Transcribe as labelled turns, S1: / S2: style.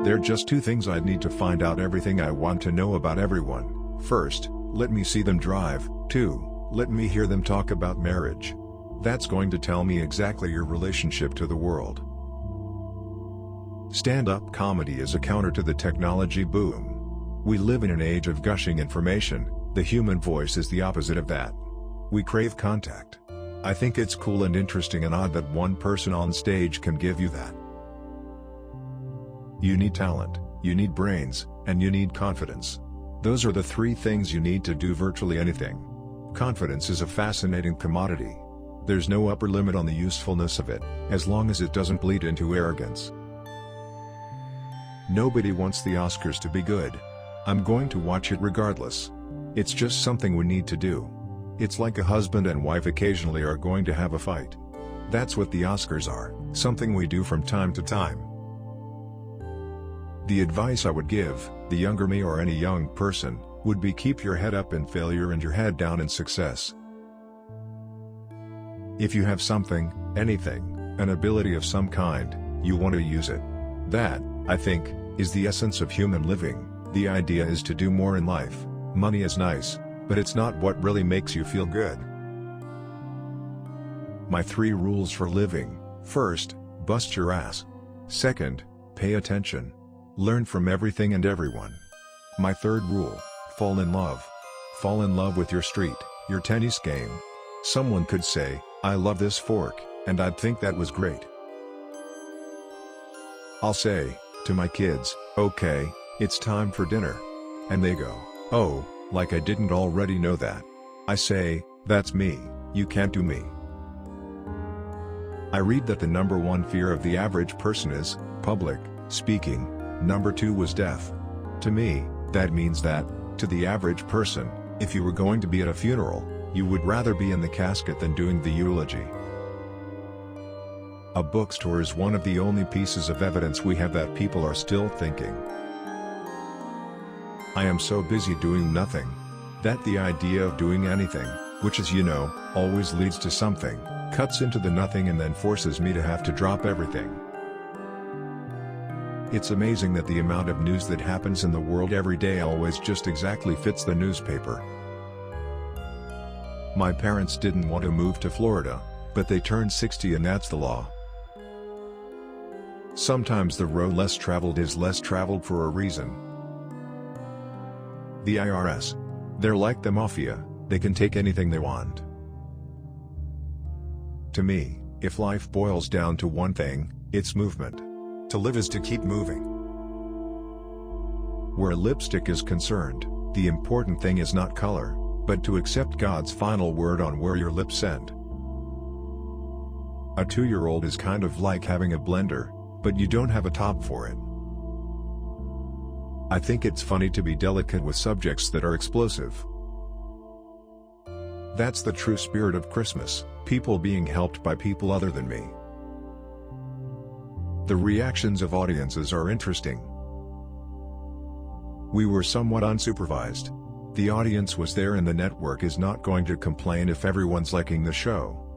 S1: There are just two things I'd need to find out everything I want to know about everyone. First, let me see them drive. 2, let me hear them talk about marriage. That's going to tell me exactly your relationship to the world. Stand-up comedy is a counter to the technology boom. We live in an age of gushing information. The human voice is the opposite of that. We crave contact. I think it's cool and interesting and odd that one person on stage can give you that. You need talent, you need brains, and you need confidence. Those are the three things you need to do virtually anything. Confidence is a fascinating commodity. There's no upper limit on the usefulness of it, as long as it doesn't bleed into arrogance. Nobody wants the Oscars to be good. I'm going to watch it regardless. It's just something we need to do. It's like a husband and wife occasionally are going to have a fight. That's what the Oscars are, something we do from time to time. The advice I would give, the younger me or any young person, would be keep your head up in failure and your head down in success. If you have something, anything, an ability of some kind, you want to use it. That, I think, is the essence of human living. The idea is to do more in life. Money is nice, but it's not what really makes you feel good. My 3 rules for living: first, bust your ass. Second, pay attention. Learn from everything and everyone. My 3rd rule: fall in love. Fall in love with your street, your tennis game. Someone could say, "I love this fork," and I'd think that was great. I'll say, to my kids, "Okay, it's time for dinner." And they go, "Oh, like I didn't already know that." I say, "That's me, you can't do me." I read that the number 1 fear of the average person is public speaking. Number 2 was death. To me, that means that, to the average person, if you were going to be at a funeral, you would rather be in the casket than doing the eulogy. A bookstore is one of the only pieces of evidence we have that people are still thinking. I am so busy doing nothing that the idea of doing anything, which as you know, always leads to something, cuts into the nothing and then forces me to have to drop everything. It's amazing that the amount of news that happens in the world every day always just exactly fits the newspaper. My parents didn't want to move to Florida, but they turned 60 and that's the law. Sometimes the road less traveled is less traveled for a reason. The IRS. They're like the mafia, they can take anything they want. To me, if life boils down to one thing, it's movement. To live is to keep moving. Where lipstick is concerned, the important thing is not color, but to accept God's final word on where your lips end. A 2-year-old is kind of like having a blender, but you don't have a top for it. I think it's funny to be delicate with subjects that are explosive. That's the true spirit of Christmas, people being helped by people other than me. The reactions of audiences are interesting. We were somewhat unsupervised. The audience was there and the network is not going to complain if everyone's liking the show.